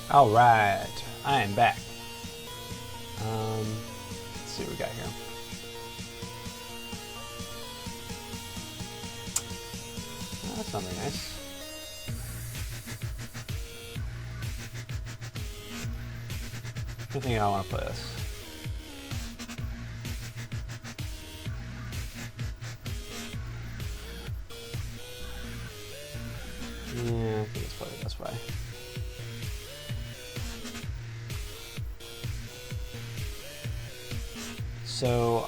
All right, I am back. Let's see what we got here. Oh, that's not very nice. I think I want to play this. Yeah, I think it's probably this way. So,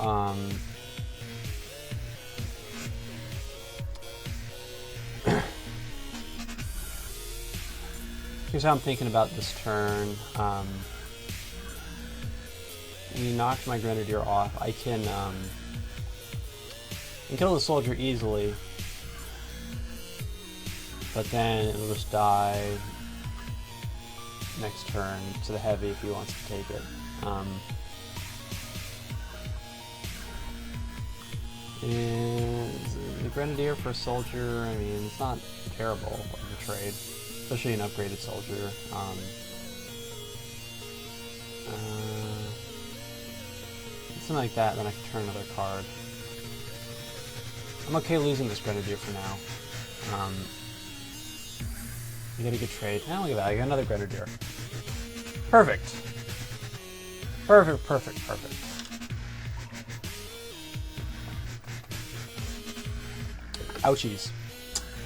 here's how I'm thinking about this turn. You knocked my Grenadier off. I can kill the soldier easily, but then it'll just die next turn to the heavy if he wants to take it. And the Grenadier for a soldier, I mean, it's not terrible of a trade, especially an upgraded soldier. Something like that, then I can turn another card. I'm okay losing this Grenadier for now. You get a good trade. Now look at that, I got another Grenadier. Perfect. Perfect, perfect, perfect. Ouchies.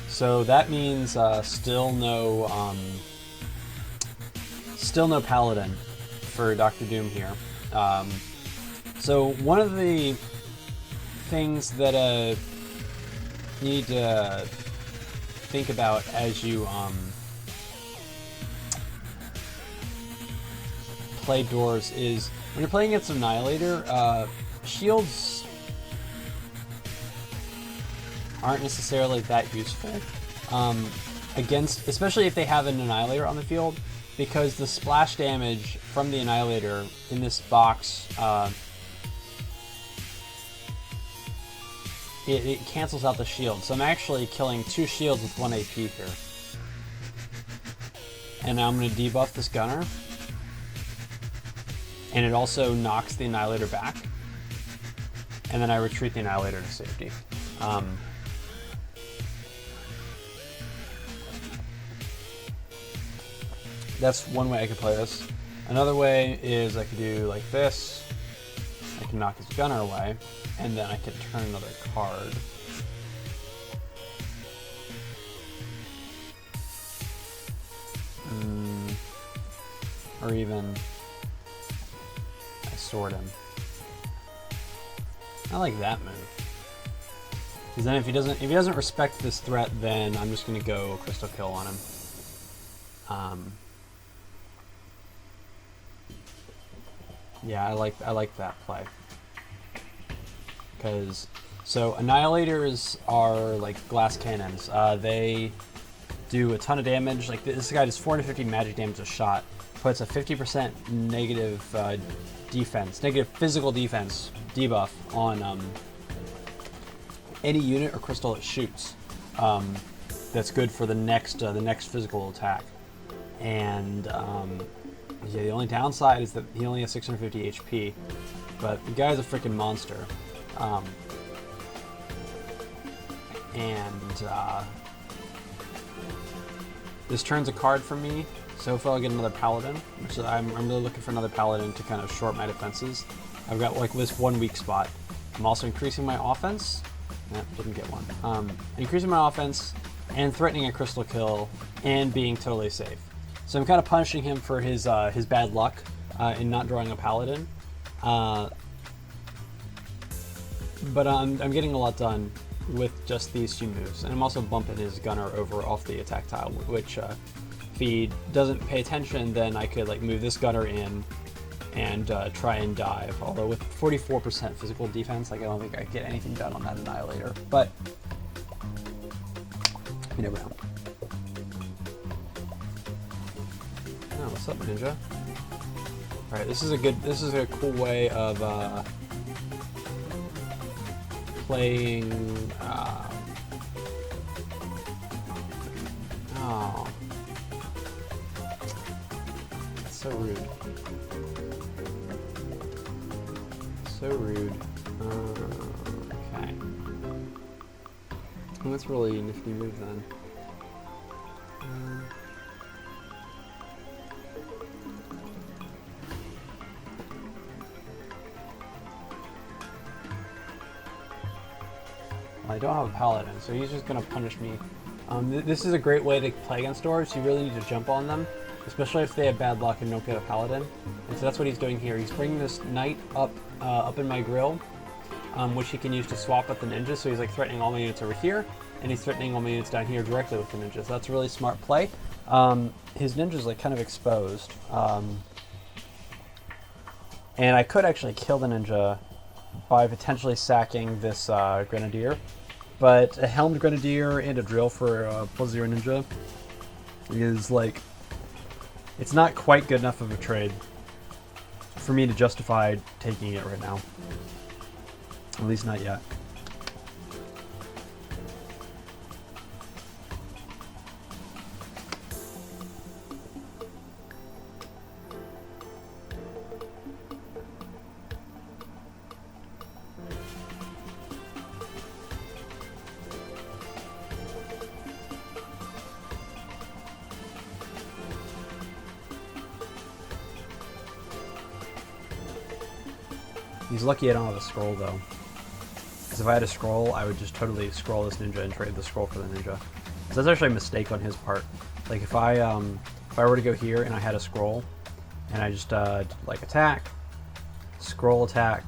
So that means still no Paladin for Dr. Doom here. So one of the things that you need to think about as you play Dwarves is when you're playing against Annihilator, shields aren't necessarily that useful against, especially if they have an Annihilator on the field, because the splash damage from the Annihilator in this box, it cancels out the shield. So I'm actually killing 2 shields with 1 AP here. And now I'm going to debuff this gunner. And it also knocks the Annihilator back. And then I retreat the Annihilator to safety. That's one way I could play this. Another way is I could do like this. I can knock his gunner away, and then I can turn another card. Or even I sword him. I like that move. Because then if he doesn't respect this threat, then I'm just gonna go crystal kill on him. Yeah, I like that play. Because so Annihilators are like glass cannons. They do a ton of damage. Like this guy does 450 magic damage a shot. Puts a 50% negative defense, negative physical defense debuff on any unit or crystal it shoots. That's good for the next physical attack. And yeah, the only downside is that he only has 650 HP, but the guy's a freaking monster. This turns a card for me, so if I'll get another Paladin, which I'm really looking for another Paladin to kind of short my defenses. I've got like this one weak spot. I'm also increasing my offense. Didn't get one. Increasing my offense and threatening a crystal kill and being totally safe. So I'm kind of punishing him for his bad luck in not drawing a Paladin. But I'm getting a lot done with just these 2 moves. And I'm also bumping his gunner over off the attack tile, which if he doesn't pay attention, then I could like move this gunner in and try and dive. Although with 44% physical defense, like I don't think I could get anything done on that Annihilator. But you never know. Oh, what's up, Ninja? Alright, this is a cool way of playing So rude. So rude. Okay. Well, that's really a nifty move then. I don't have a paladin, so he's just going to punish me. This is a great way to play against dwarves. You really need to jump on them, especially if they have bad luck and don't get a paladin. And so that's what he's doing here. He's bringing this knight up in my grill, which he can use to swap with the ninja. So he's like threatening all my units over here, and he's threatening all my units down here directly with the ninja. So that's a really smart play. His ninja's like kind of exposed, and I could actually kill the ninja by potentially sacking this grenadier. But a helmed grenadier and a drill for a +0 ninja is like, it's not quite good enough of a trade for me to justify taking it right now. At least not yet. He's lucky I don't have a scroll though. Because if I had a scroll, I would just totally scroll this ninja and trade the scroll for the ninja. So that's actually a mistake on his part. Like if I were to go here and I had a scroll, and I just like attack, scroll attack,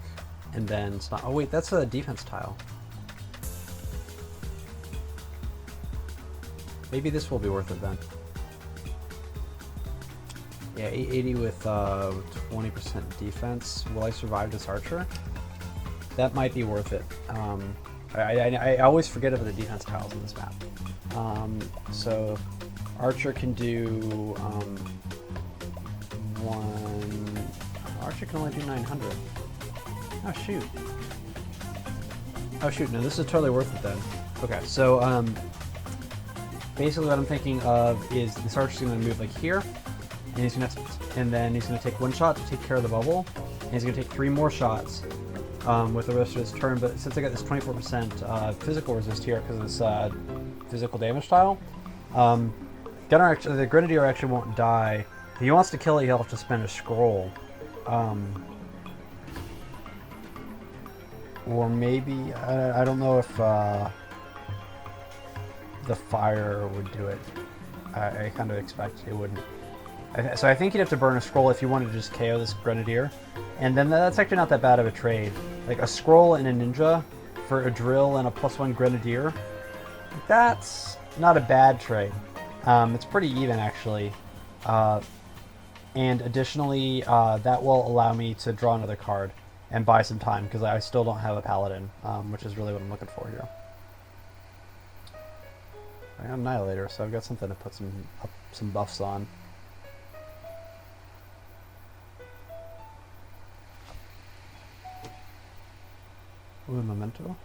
and then it's not. Oh wait, that's a defense tile. Maybe this will be worth it then. Yeah, 880 with 20% defense. Will I survive this archer? That might be worth it. I always forget about the defense tiles on this map. So archer can do Archer can only do 900. Oh shoot. Oh shoot, no, this is totally worth it then. Okay, so basically what I'm thinking of is this archer's gonna move like here. And then he's going to take one shot to take care of the bubble, and he's going to take 3 more shots with the rest of his turn. But since I got this 24% physical resist here because of this physical damage tile, the Grenadier actually won't die. If he wants to kill it, he'll have to spend a scroll. Or maybe, I don't know if the fire would do it. I kind of expect it wouldn't. So I think you'd have to burn a scroll if you wanted to just KO this Grenadier. And then that's actually not that bad of a trade. Like a scroll and a ninja for a drill and a +1 Grenadier. That's not a bad trade. It's pretty even actually. And additionally, that will allow me to draw another card and buy some time because I still don't have a Paladin, which is really what I'm looking for here. I got Annihilator, so I've got something to put some buffs on. Ooh, Memento.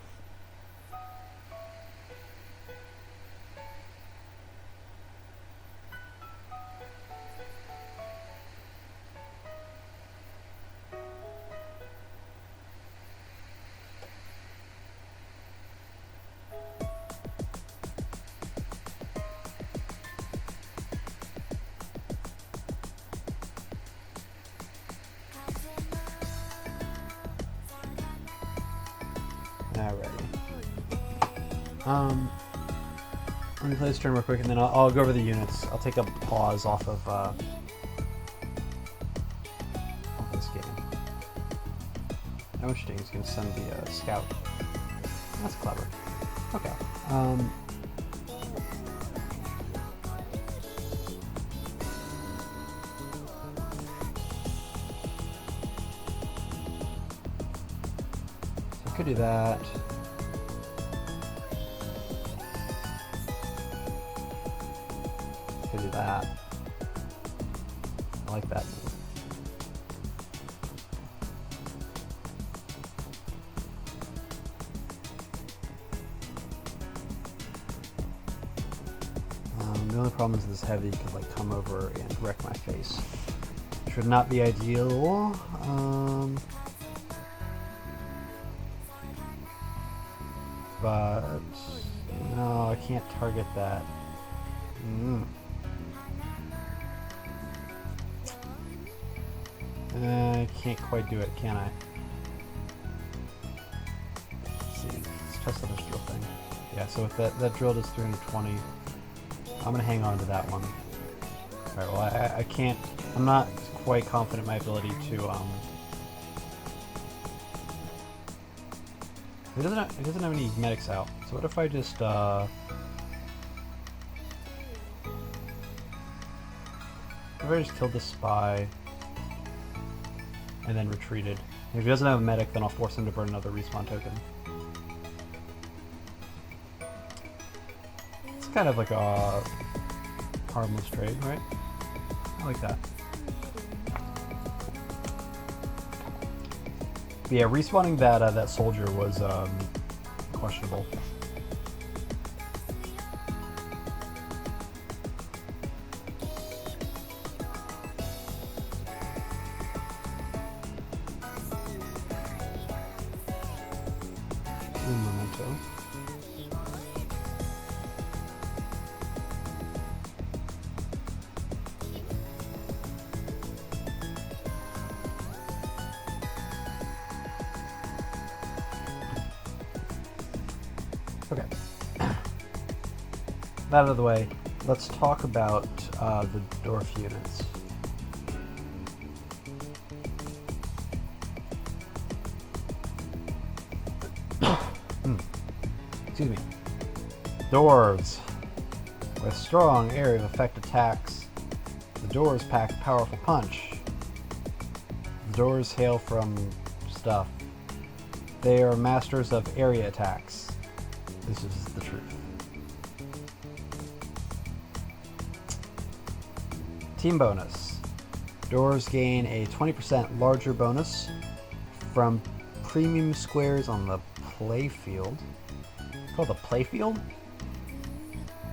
Let me play this turn real quick, and then I'll go over the units. I'll take a pause off of this game. Oh, interesting. He's going to send the scout. That's clever. Okay. So I could do that. Could do that. I like that move. The only problem is this heavy could like come over and wreck my face. Should not be ideal. But no, I can't target that. I can't quite do it, can I? Let's see. Let's test out this drill thing. Yeah, so with that drill does 320. I'm gonna hang on to that one. Alright, well I can't, I'm not quite confident in my ability to it doesn't have any medics out. So what if I just what if I just killed the spy and then retreated? If he doesn't have a medic, then I'll force him to burn another respawn token. It's kind of like a harmless trade, right? I like that. But yeah, respawning that soldier was questionable. Memento. Okay. That out of the way, let's talk about the Dwarf units. Excuse me. Dwarves. With strong area of effect attacks, the Dwarves pack powerful punch. The Dwarves hail from stuff. They are masters of area attacks. This is the truth. Team bonus. Dwarves gain a 20% larger bonus from premium squares on the playfield. Called the playfield?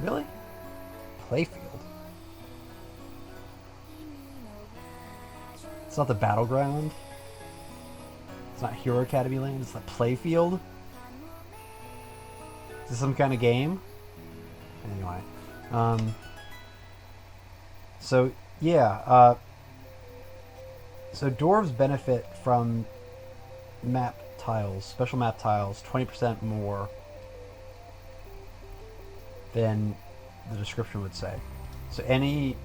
Really? Playfield? It's not the battleground? It's not Hero Academy land, it's the playfield? Is this some kind of game? Anyway. So, yeah. So Dwarves benefit from map tiles, special map tiles, 20% more than the description would say. So any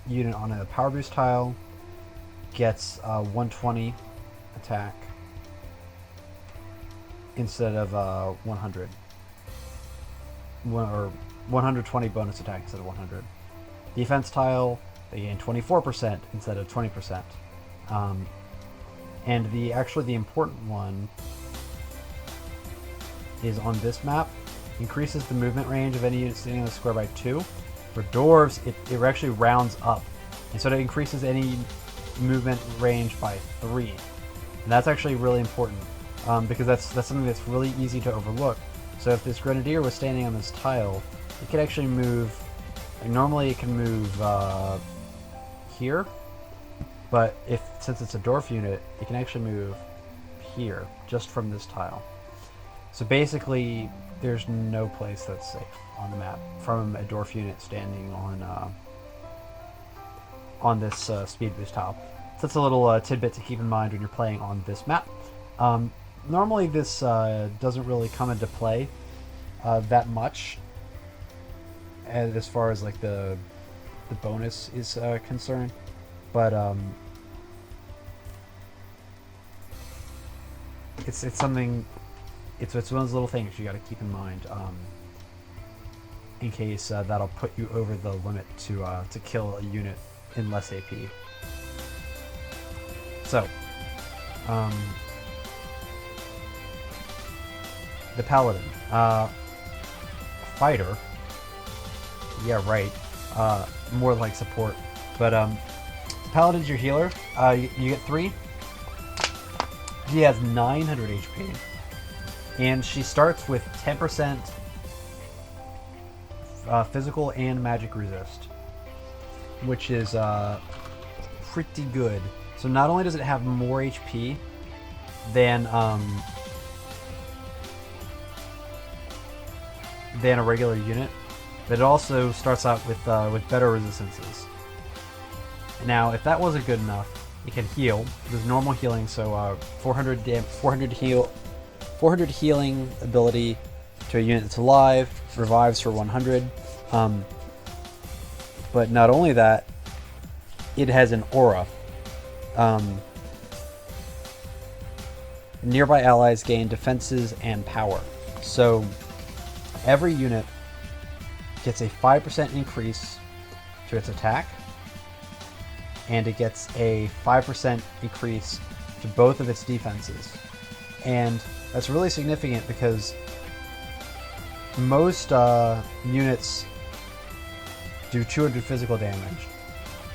unit on a power boost tile gets 120 attack instead of 100. Or 120 bonus attack instead of 100. Defense tile, they gain 24% instead of 20%. And the important one is on this map. Increases the movement range of any unit sitting on the square by 2. For Dwarves, it actually rounds up. And so it increases any movement range by 3. And that's actually really important because that's something that's really easy to overlook. So if this Grenadier was standing on this tile, it could actually move. Like normally it can move here, but since it's a Dwarf unit, it can actually move here just from this tile. So basically, there's no place that's safe on the map from a Dwarf unit standing on this speed boost tile. So that's a little tidbit to keep in mind when you're playing on this map. Normally this doesn't really come into play that much as far as like the bonus is concerned, but it's something. It's one of those little things you got to keep in mind in case that'll put you over the limit to kill a unit in less AP. So, the Paladin, fighter. Yeah, right. More like support, but Paladin's your healer. You get 3. She has 900 HP. And she starts with 10% physical and magic resist, which is pretty good. So not only does it have more HP than a regular unit, but it also starts out with better resistances. Now, if that wasn't good enough, it can heal. There's normal healing, so 400 healing ability to a unit that's alive, revives for 100. But not only that, it has an aura. Nearby allies gain defenses and power. So every unit gets a 5% increase to its attack, and it gets a 5% increase to both of its defenses. And that's really significant because most units do 200 physical damage.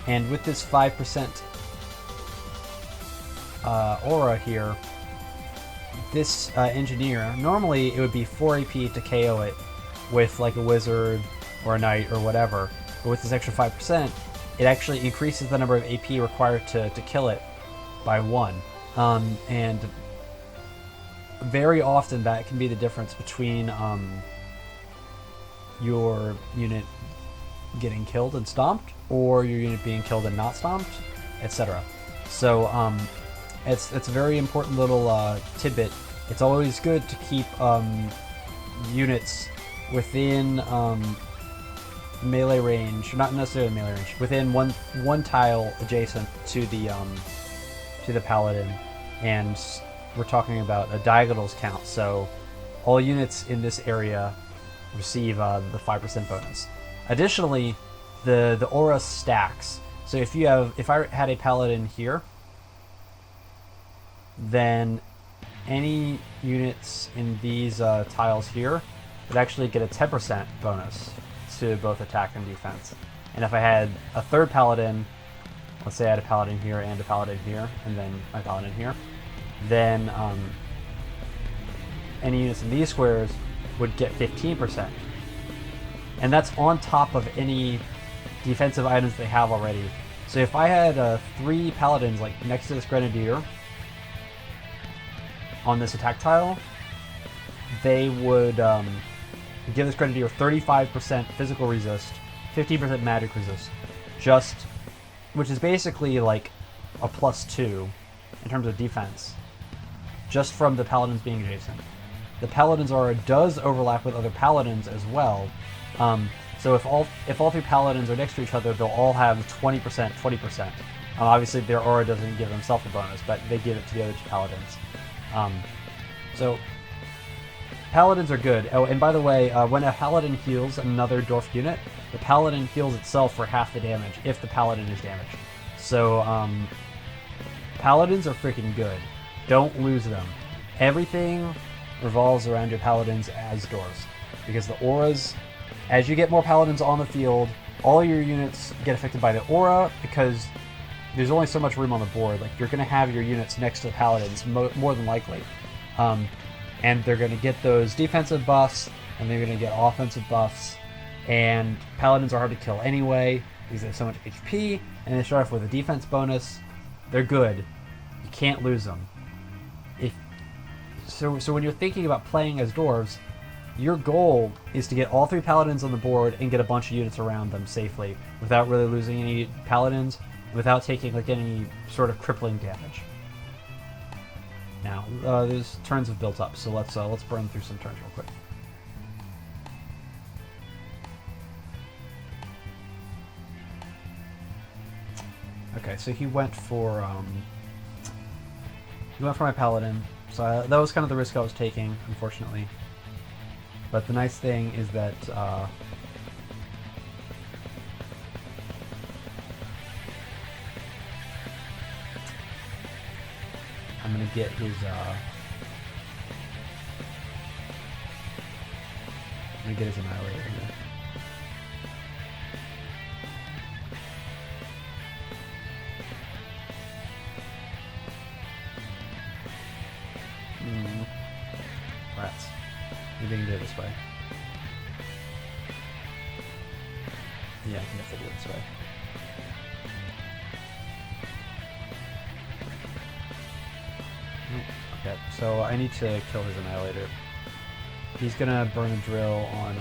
And with this 5% aura here, this engineer, normally it would be 4 AP to KO it with like a wizard or a knight or whatever. But with this extra 5%, it actually increases the number of AP required to kill it by 1. And very often that can be the difference between your unit getting killed and stomped, or your unit being killed and not stomped, etc. So it's a very important little tidbit. It's always good to keep units within melee range, not necessarily melee range, within one tile adjacent to the paladin, and we're talking about a diagonals count. So all units in this area receive the 5% bonus. Additionally, the aura stacks. So if I had a paladin here, then any units in these tiles here would actually get a 10% bonus to both attack and defense. And if I had a third paladin, let's say I had a paladin here and a paladin here, and then my paladin here, then any units in these squares would get 15%. And that's on top of any defensive items they have already. So if I had 3 paladins like next to this grenadier on this attack tile, they would give this grenadier 35% physical resist, 15% magic resist, which is basically like a +2 in terms of defense, just from the paladins being adjacent. The paladin's aura does overlap with other paladins as well. So if all 3 paladins are next to each other, they'll all have 20%. Obviously, their aura doesn't give themselves a bonus, but they give it to the other 2 paladins. So paladins are good. Oh, and by the way, when a paladin heals another dwarf unit, the paladin heals itself for half the damage if the paladin is damaged. So paladins are freaking good. Don't lose them. Everything revolves around your paladins as dwarves, because the auras, as you get more paladins on the field, all your units get affected by the aura, because there's only so much room on the board. Like, you're going to have your units next to the paladins more than likely, and they're going to get those defensive buffs, and they're going to get offensive buffs. And paladins are hard to kill anyway because they have so much HP, and they start off with a defense bonus. They're good. You can't lose them. So when you're thinking about playing as dwarves, your goal is to get all 3 paladins on the board and get a bunch of units around them safely without really losing any paladins, without taking like any sort of crippling damage. Now, those turns have built up, so let's burn through some turns real quick. Okay, so he went for my paladin. So that was kind of the risk I was taking, unfortunately. But the nice thing is that I'm gonna get his annihilator here. Rats. Maybe I can do it this way. Yeah, I can definitely do it this way. Okay, so I need to kill his Annihilator. He's gonna burn a drill on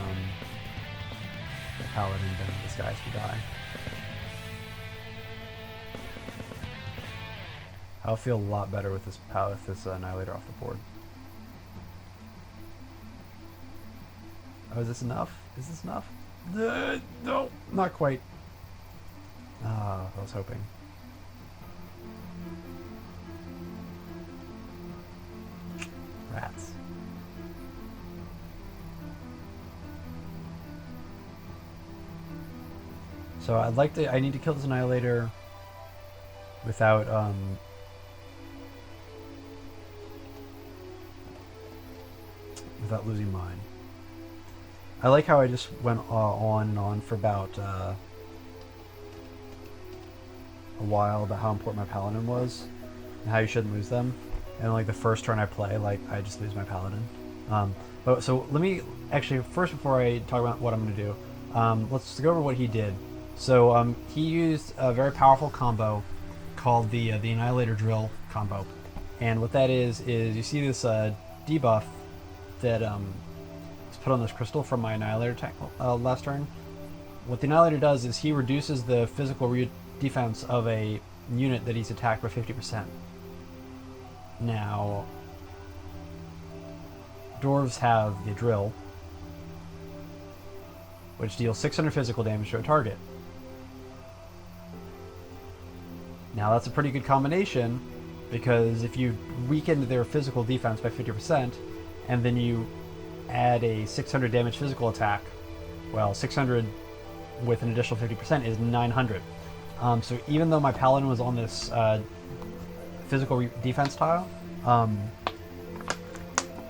the Paladin, then this guy has to die. I'll feel a lot better with this Annihilator off the board. Oh, is this enough? Is this enough? No, not quite. Ah, I was hoping. Rats. So I need to kill this Annihilator without, without losing mine. I like how I just went on and on for about a while about how important my Paladin was and how you shouldn't lose them. And like the first turn I play, like I just lose my Paladin. But so let me actually first, before I talk about what I'm going to do, let's go over what he did. So he used a very powerful combo called the Annihilator Drill combo, and what that is you see this debuff that is put on this crystal from my Annihilator attack last turn. What the Annihilator does is he reduces the physical defense of a unit that he's attacked by 50%. Now, Dwarves have the drill, which deals 600 physical damage to a target. Now that's a pretty good combination, because if you weaken their physical defense by 50%, and then you add a 600 damage physical attack, well, 600 with an additional 50% is 900. So even though my Paladin was on this physical defense tile,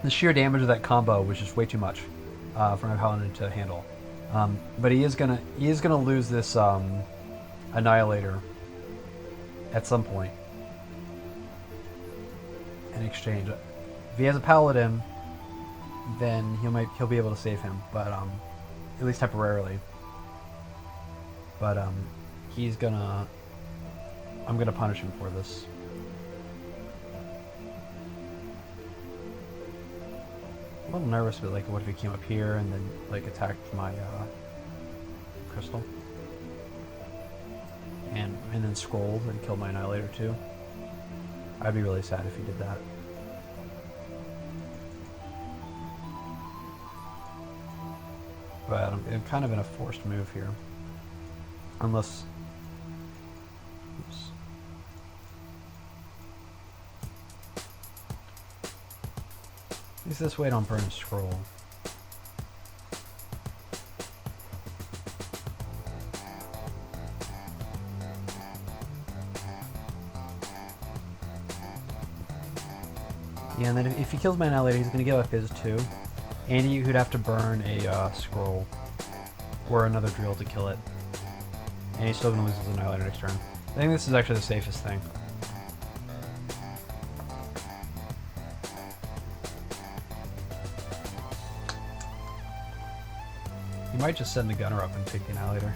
the sheer damage of that combo was just way too much for my Paladin to handle. But he is gonna lose this Annihilator at some point in exchange. If he has a Paladin, then he'll be able to save him, but at least temporarily. But I'm gonna punish him for this. I'm a little nervous, but like, what if he came up here and then like attacked my crystal, and then scrolled and killed my Annihilator too? I'd be really sad if he did that. But I'm kind of in a forced move here, unless. Oops. Use this way, don't burn scroll. Yeah, and then if he kills my Annihilator, he's going to give up his too. And he would have to burn a scroll or another drill to kill it. And he's still going to lose his Annihilator next turn. I think this is actually the safest thing. He might just send the gunner up and take the Annihilator.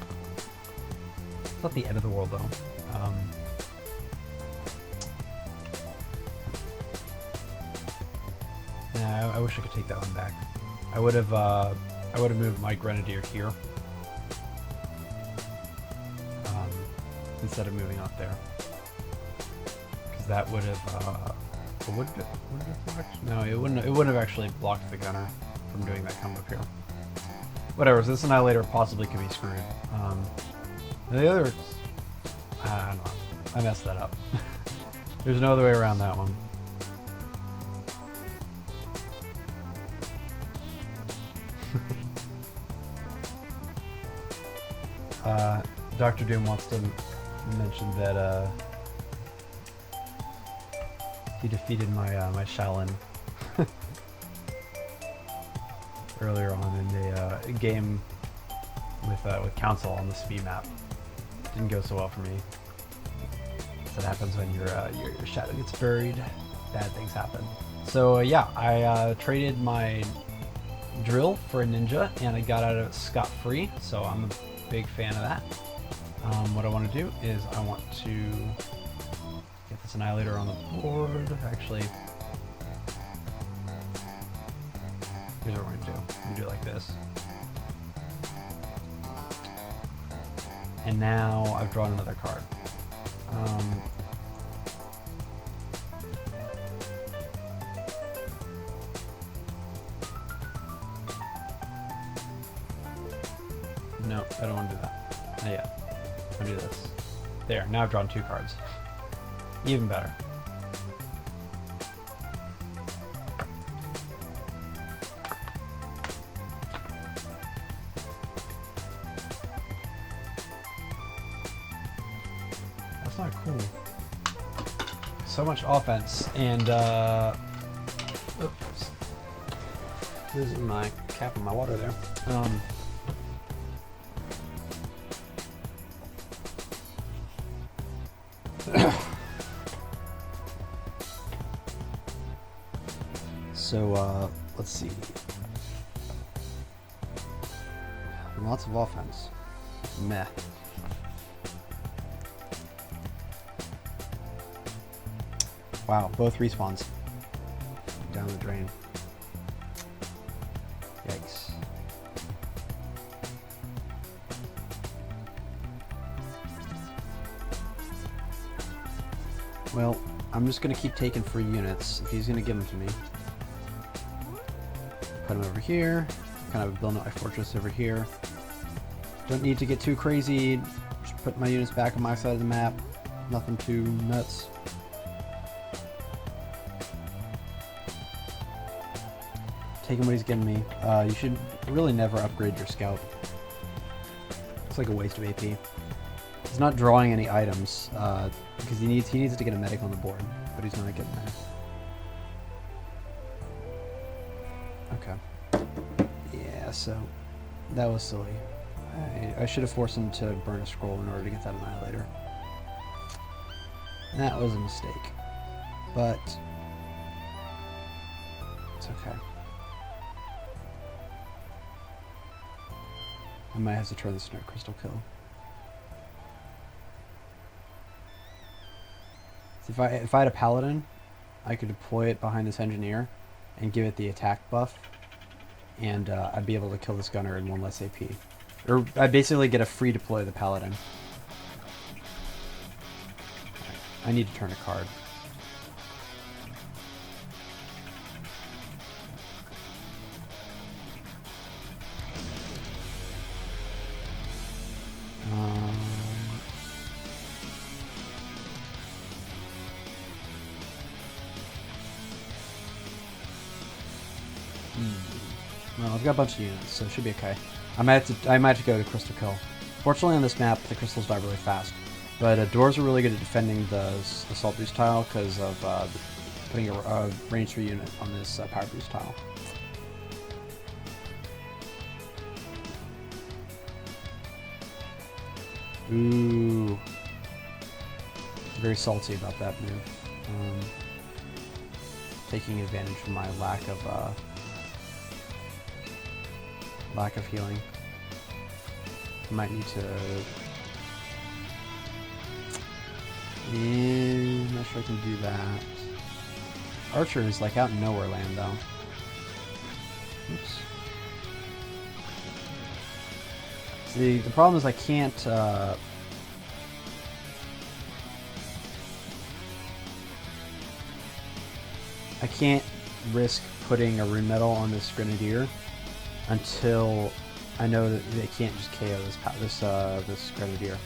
It's not the end of the world though. Yeah, I wish I could take that one back. I would have moved my Grenadier here instead of moving up there, because that would have would it have blocked? No, it wouldn't. It wouldn't have actually blocked the gunner from doing that come up here. Whatever. So this Annihilator possibly could be screwed. And the other, I don't know. I messed that up. There's no other way around that one. Dr. Doom wants to mention that he defeated my my Shaolin earlier on in the game with Council on the speed map. Didn't go so well for me. So that happens when your shadow gets buried. Bad things happen. So yeah, I traded my drill for a ninja, and I got out of it scot-free. So I'm a big fan of that. What I want to do is I want to get this Annihilator on the board. Actually, Here's what we're gonna do. We're gonna do it like this. And now I've drawn another card. No, I don't want to do that. Not yet. I'm gonna do this. There, now I've drawn 2 cards. Even better. That's not cool. So much offense, and oops. Losing my cap and my water there. So, let's see. Lots of offense. Meh. Wow, both respawns. Down the drain. Yikes. Well, I'm just gonna keep taking free units if he's gonna give them to me. Put him over here. Kind of building up my fortress over here. Don't need to get too crazy. Just put my units back on my side of the map. Nothing too nuts. Taking what he's giving me. You should really never upgrade your scout. It's like a waste of AP. He's not drawing any items because he needs to get a medic on the board, but he's not getting there. Okay. Yeah, so that was silly. I should have forced him to burn a scroll in order to get that annihilator. That was a mistake. But it's okay. I might have to turn this into a crystal kill. So if I had a paladin, I could deploy it behind this engineer and give it the attack buff, and I'd be able to kill this gunner in 1 less AP. Or I'd basically get a free deploy of the paladin. Right. I need to turn a card. Well, I've got a bunch of units, so it should be okay. I might have to go to crystal kill. Fortunately, on this map, the crystals die really fast. But dwarves are really good at defending the assault boost tile because of putting a range 3 unit on this power boost tile. Ooh, very salty about that move. Taking advantage of my lack of healing. I might need to. I'm not sure I can do that. Archer is like out in nowhere land though. Oops. See, the problem is I can't. I can't risk putting a rune metal on this grenadier until I know that they can't just KO this grenadier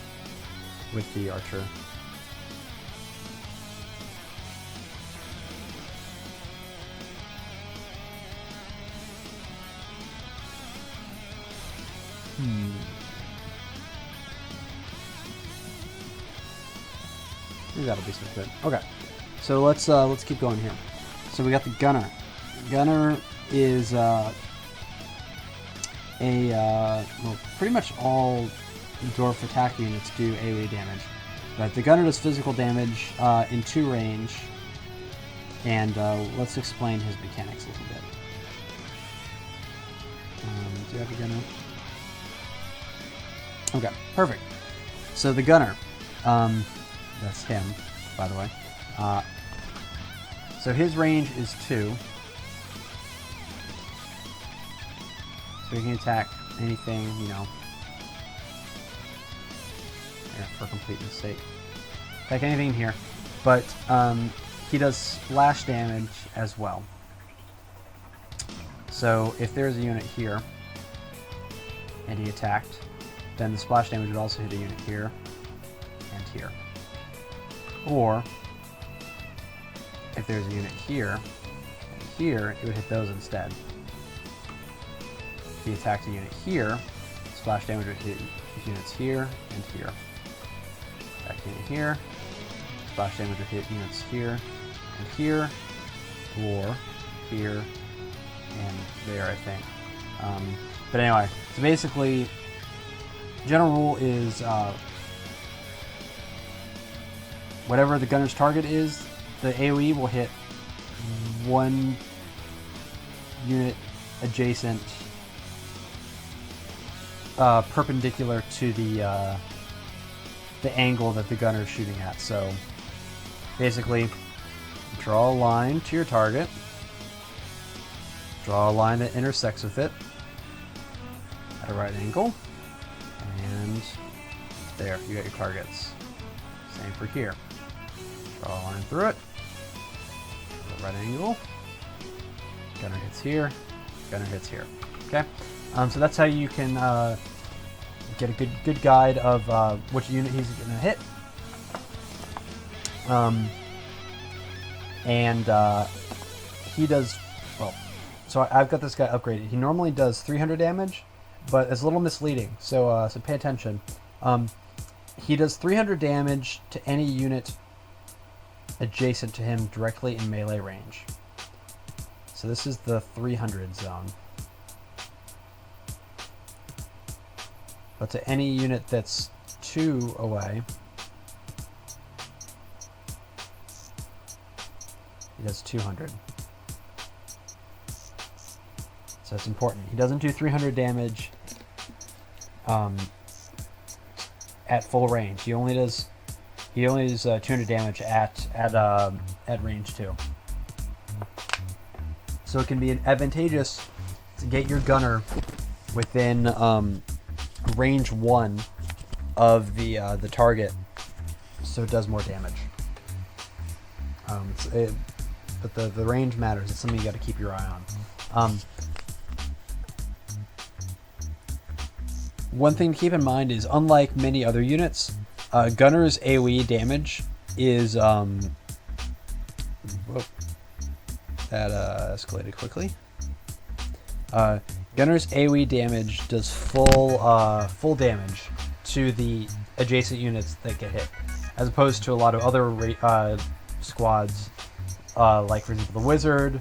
with the archer. Maybe that'll be some good. Okay, so let's keep going here. So we got the gunner. Gunner is well, pretty much all dwarf attack units do AoE damage, but the gunner does physical damage in 2 range, and let's explain his mechanics a little bit. Do you have a gunner? Okay, perfect. So the gunner, that's him, by the way. So his range is 2. So he can attack anything, you know, here, for completeness sake. Attack anything here. But he does splash damage as well. So if there's a unit here, and he attacked, then the splash damage would also hit a unit here and here. Or if there's a unit here and here, it would hit those instead. If he attacked a unit here, splash damage would hit units here and here. Attack unit here, splash damage would hit units here and here, or here and there, I think. But anyway, so basically, general rule is whatever the gunner's target is, the AoE will hit one unit adjacent, perpendicular to the angle that the gunner is shooting at. So basically, draw a line to your target, draw a line that intersects with it at a right angle, and there, you got your targets. Same for here. Draw a line through it, at a right angle, gunner hits here, gunner hits here. Okay, so that's how you can get a good guide of which unit he's going to hit. He does, well, so I've got this guy upgraded. He normally does 300 damage, but it's a little misleading, so pay attention. He does 300 damage to any unit adjacent to him directly in melee range. So this is the 300 zone. But to any unit that's 2 away, he does 200. So it's important. He doesn't do 300 damage at full range. He only does 200 damage at range 2. So it can be advantageous to get your gunner within range 1 of the target, so it does more damage. But the range matters. It's something you got to keep your eye on. One thing to keep in mind is, unlike many other units, Gunner's AoE damage is that escalated quickly. Gunner's AoE damage does full damage to the adjacent units that get hit, as opposed to a lot of other squads, like for example the Wizard,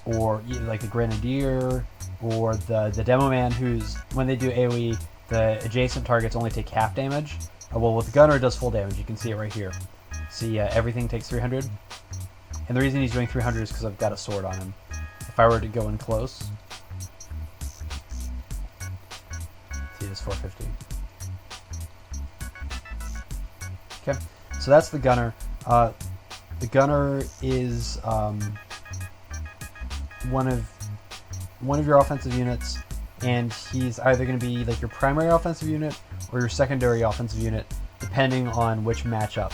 or like the Grenadier, or the Demo Man, who's, when they do AoE, the adjacent targets only take half damage. Well, with the Gunner, it does full damage. You can see it right here. See, everything takes 300. And the reason he's doing 300 is because I've got a sword on him. If I were to go in close, see, it's 450. Okay, so that's the Gunner. The Gunner is one of your offensive units, and he's either going to be like your primary offensive unit or your secondary offensive unit, depending on which matchup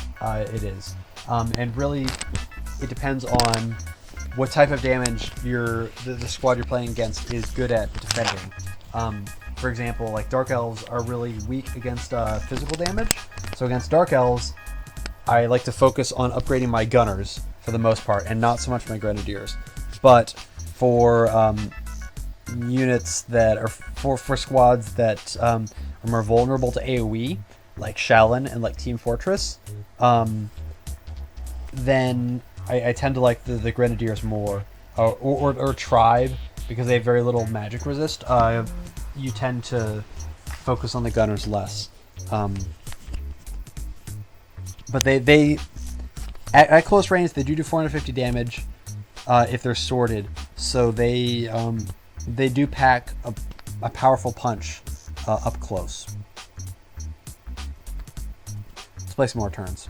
it is. And really, it depends on what type of damage the squad you're playing against is good at defending. For example, like Dark Elves are really weak against physical damage. So against Dark Elves, I like to focus on upgrading my Gunners for the most part, and not so much my Grenadiers. But for units that are for squads that are more vulnerable to AoE, like Shaolin and like Team Fortress, then I tend to like the Grenadiers more, or Tribe, because they have very little magic resist. You tend to focus on the Gunners less. But they at close range, they do 450 damage if they're sorted. So they do pack a powerful punch up close. Let's play some more turns.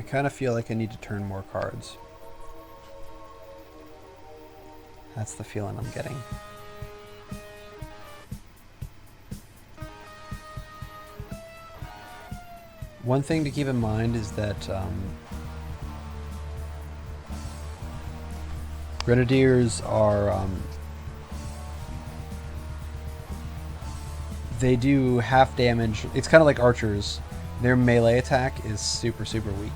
kind of feel like I need to turn more cards. That's the feeling I'm getting. One thing to keep in mind is that Grenadiers are they do half damage. It's kind of like archers. Their melee attack is super, super weak.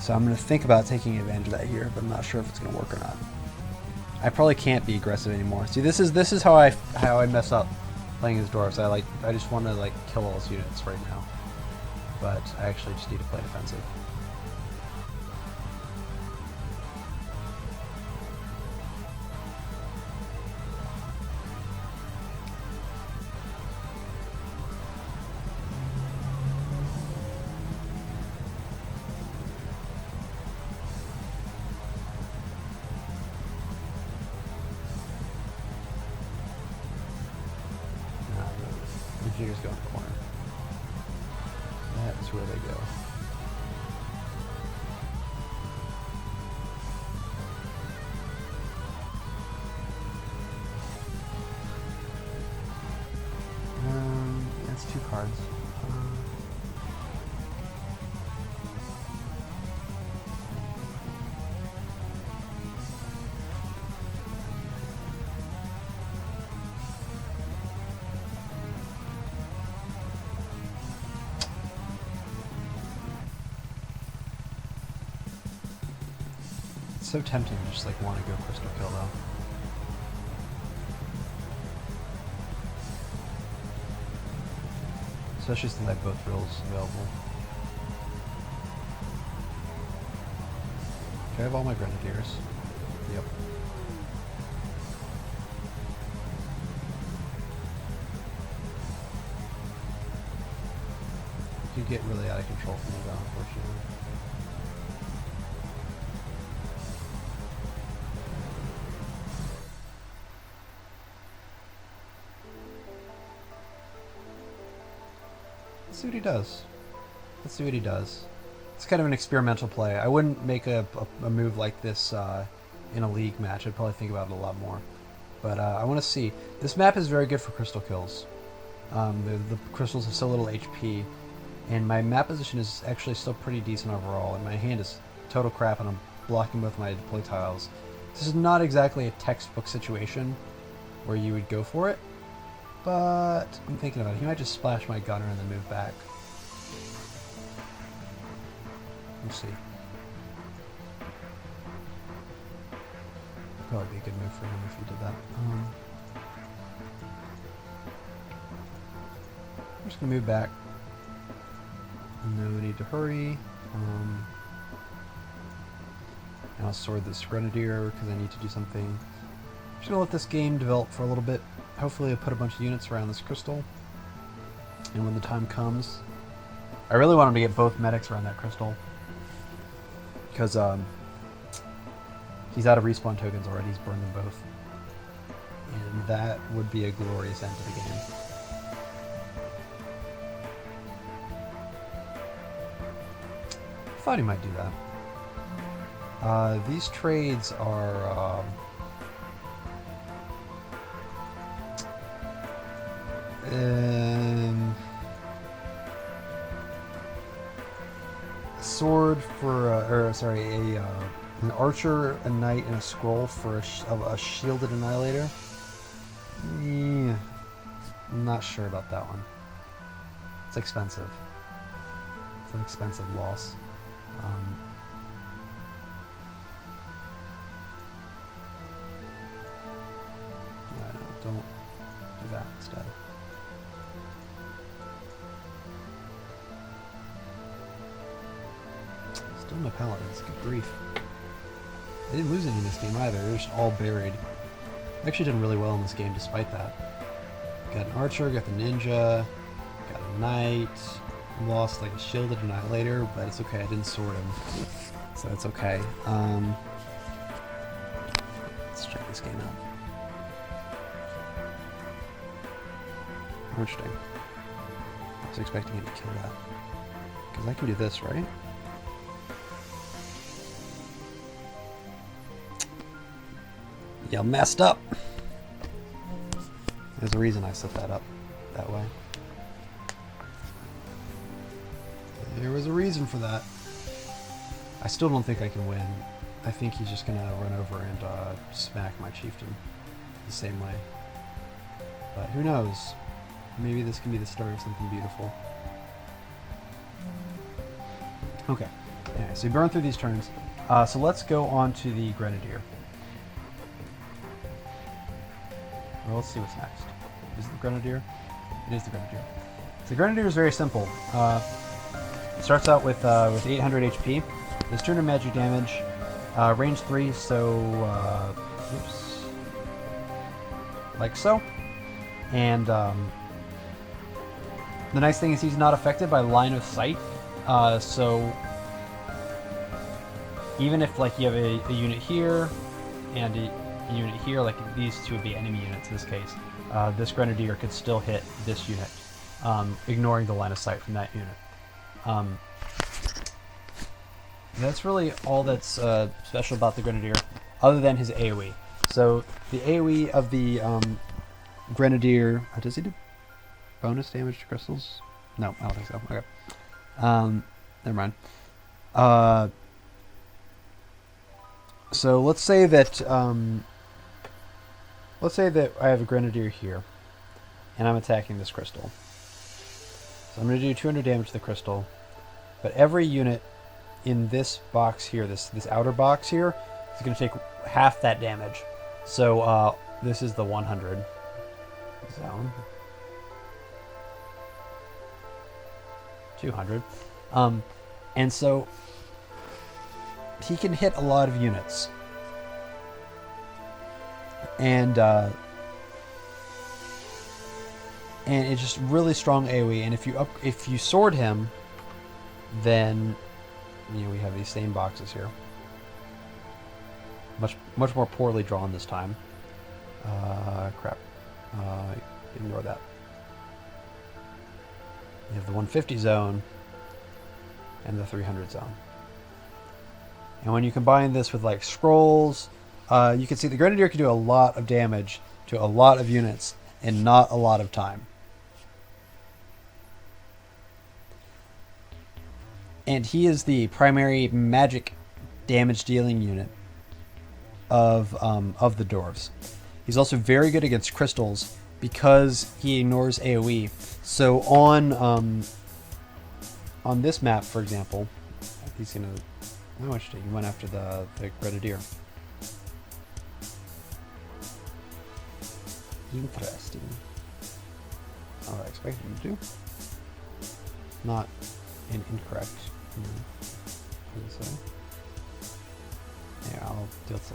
So I'm going to think about taking advantage of that here, but I'm not sure if it's going to work or not. I probably can't be aggressive anymore. See, this is how I mess up playing as dwarves. I just want to like kill all those units right now, but I actually just need to play defensive. Engineers go in the corner. That is where they go. That's 2 cards. It's so tempting to just like want to go crystal kill though. Especially since I have both drills available. Do I have all my grenadiers? Yep. You get really out of control from the ground, unfortunately. Let's see what he does. Let's see what he does. It's kind of an experimental play. I wouldn't make a move like this in a league match. I'd probably think about it a lot more. But I want to see. This map is very good for crystal kills. The crystals have so little HP. And my map position is actually still pretty decent overall. And my hand is total crap and I'm blocking both my deploy tiles. This is not exactly a textbook situation where you would go for it. But I'm thinking about it. He might just splash my gunner and then move back. We'll see. Probably be a good move for him if he did that. I'm just gonna move back. No need to hurry. And I'll sword this Grenadier because I need to do something. I'm just gonna let this game develop for a little bit. Hopefully I'll put a bunch of units around this crystal. And when the time comes... I really want him to get both medics around that crystal. Because he's out of respawn tokens already. He's burned them both. And that would be a glorious end to the game. I thought he might do that. These trades are... sword for, an archer, a knight, and a scroll for a shielded annihilator. Yeah, I'm not sure about that one. It's expensive. It's an expensive loss. Don't do that instead. Still no paladins. Good grief. They didn't lose any in this game either. They're just all buried. I actually did really well in this game despite that. Got an archer, got the ninja, got a knight. Lost like a shielded annihilator, but it's okay. I didn't sword him, so it's okay. Let's check this game out. Interesting. I was expecting him to kill that. Because I can do this, right? You messed up! There's a reason I set that up that way. There was a reason for that. I still don't think I can win. I think he's just gonna run over and smack my chieftain the same way. But who knows? Maybe this can be the start of something beautiful. Okay. Anyway, so we burn through these turns. So let's go on to the Grenadier. Well, let's see what's next. Is it the Grenadier? It is the Grenadier. So the Grenadier is very simple. It starts out with 800 HP. There's 200 magic damage. Range 3, so... oops. Like so. And the nice thing is he's not affected by line of sight. So even if like you have a unit here and a unit here, like these two would be enemy units in this case, this Grenadier could still hit this unit, ignoring the line of sight from that unit. That's really all that's special about the Grenadier, other than his AoE. So the AoE of the Grenadier, does he do bonus damage to crystals? No, I don't think so. Okay. Never mind. So let's say that I have a Grenadier here, and I'm attacking this crystal. So I'm going to do 200 damage to the crystal, but every unit in this box here, this outer box here, is going to take half that damage. So this is the 100 zone. 200. And so he can hit a lot of units. And it's just really strong AoE. And if you sword him, then we have these same boxes here. Much more poorly drawn this time. Crap. Ignore that. You have the 150 zone and the 300 zone. And when you combine this with like scrolls, you can see the Grenadier can do a lot of damage to a lot of units in not a lot of time. And he is the primary magic damage dealing unit of the Dwarves. He's also very good against crystals because he ignores AoE. So on this map, for example, he's gonna. Oh, interesting. He went after the Grenadier. Interesting. Oh, I expected him to do. Not incorrect. Yeah, I'll deal with this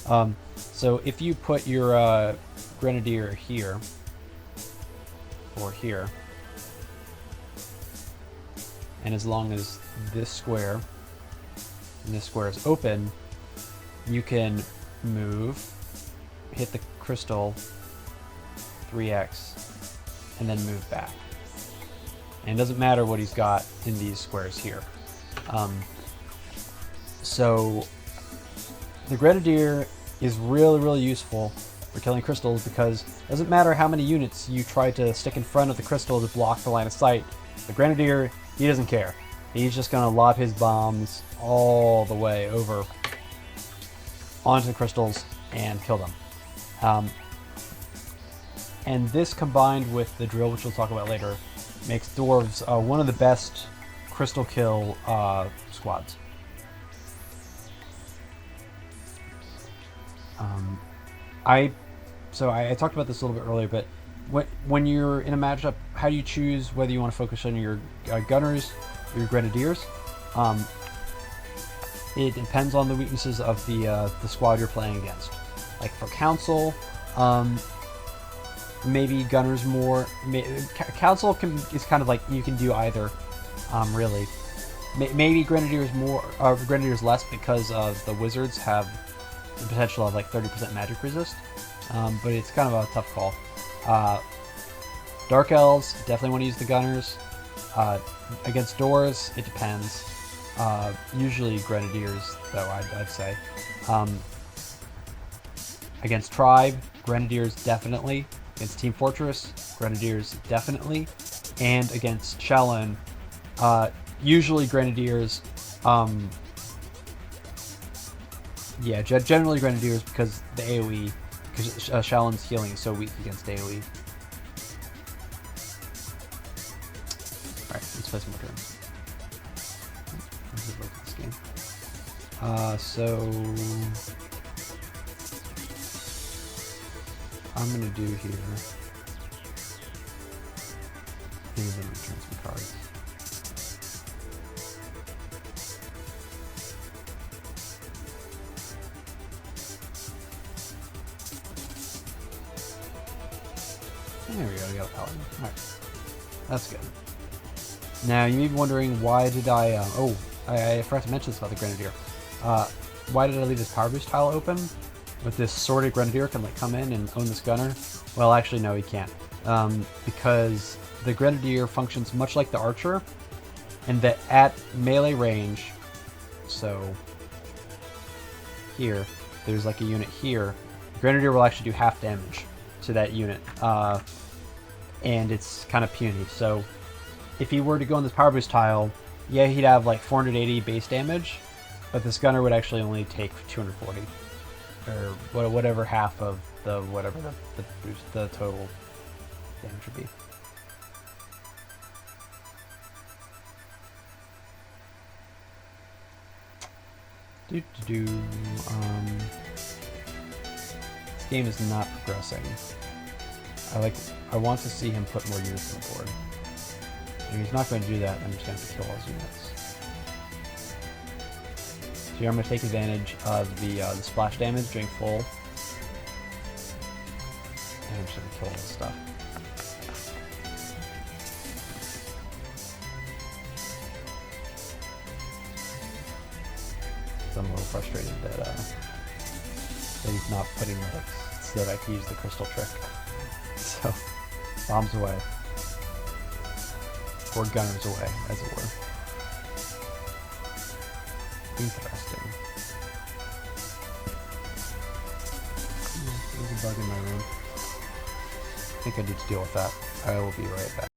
later. So if you put your Grenadier here or here, and as long as this square and this square is open, you can move, hit the crystal 3x, and then move back. And it doesn't matter what he's got in these squares here. So the Grenadier is really, really useful for killing crystals because it doesn't matter how many units you try to stick in front of the crystal to block the line of sight. The Grenadier, he doesn't care. He's just going to lob his bombs all the way over onto the crystals and kill them. And this combined with the drill, which we'll talk about later, makes Dwarves one of the best crystal kill squads. I talked about this a little bit earlier, but when you're in a matchup, how do you choose whether you want to focus on your gunners or your grenadiers? It depends on the weaknesses of the squad you're playing against. Like for council, maybe gunners more. Council is kind of like you can do either, really. Maybe grenadiers more, grenadiers less because of the wizards have the potential of like 30% magic resist, but it's kind of a tough call. Dark Elves, definitely want to use the Gunners. Against Dwarves, it depends. Usually Grenadiers, though, I'd say. Against Tribe, Grenadiers, definitely. Against Team Fortress, Grenadiers, definitely. And against Shallan, usually Grenadiers. Yeah, generally Grenadiers because the AoE, because Shallan's healing is so weak against AoE. Alright, let's play some more turns. Let's look at this game. So I'm gonna do here. Maybe I'm gonna return some cards. There we go, we got a Paladin. Alright. That's good. Now, you may be wondering, why did I forgot to mention this about the Grenadier. Why did I leave this Power Boost tile open? With this Sorted Grenadier can like come in and own this Gunner? Well, actually, no, he can't. Because the Grenadier functions much like the Archer, and that at melee range, so here, there's like a unit here, the Grenadier will actually do half damage to that unit, and it's kind of puny. So if he were to go on this Power Boost tile, yeah, he'd have like 480 base damage, but this Gunner would actually only take 240, or whatever half of the whatever the boost, the total damage would be. This game is not progressing. I want to see him put more units on the board. If he's not going to do that, I'm just going to have to kill all his units. So here I'm going to take advantage of the splash damage during full. And I'm just going to kill all this stuff. So I'm a little frustrated that he's not putting medics so that I can use the crystal trick. So, bombs away. Or gunners away, as it were. Interesting. There's a bug in my room. I think I need to deal with that. I will be right back.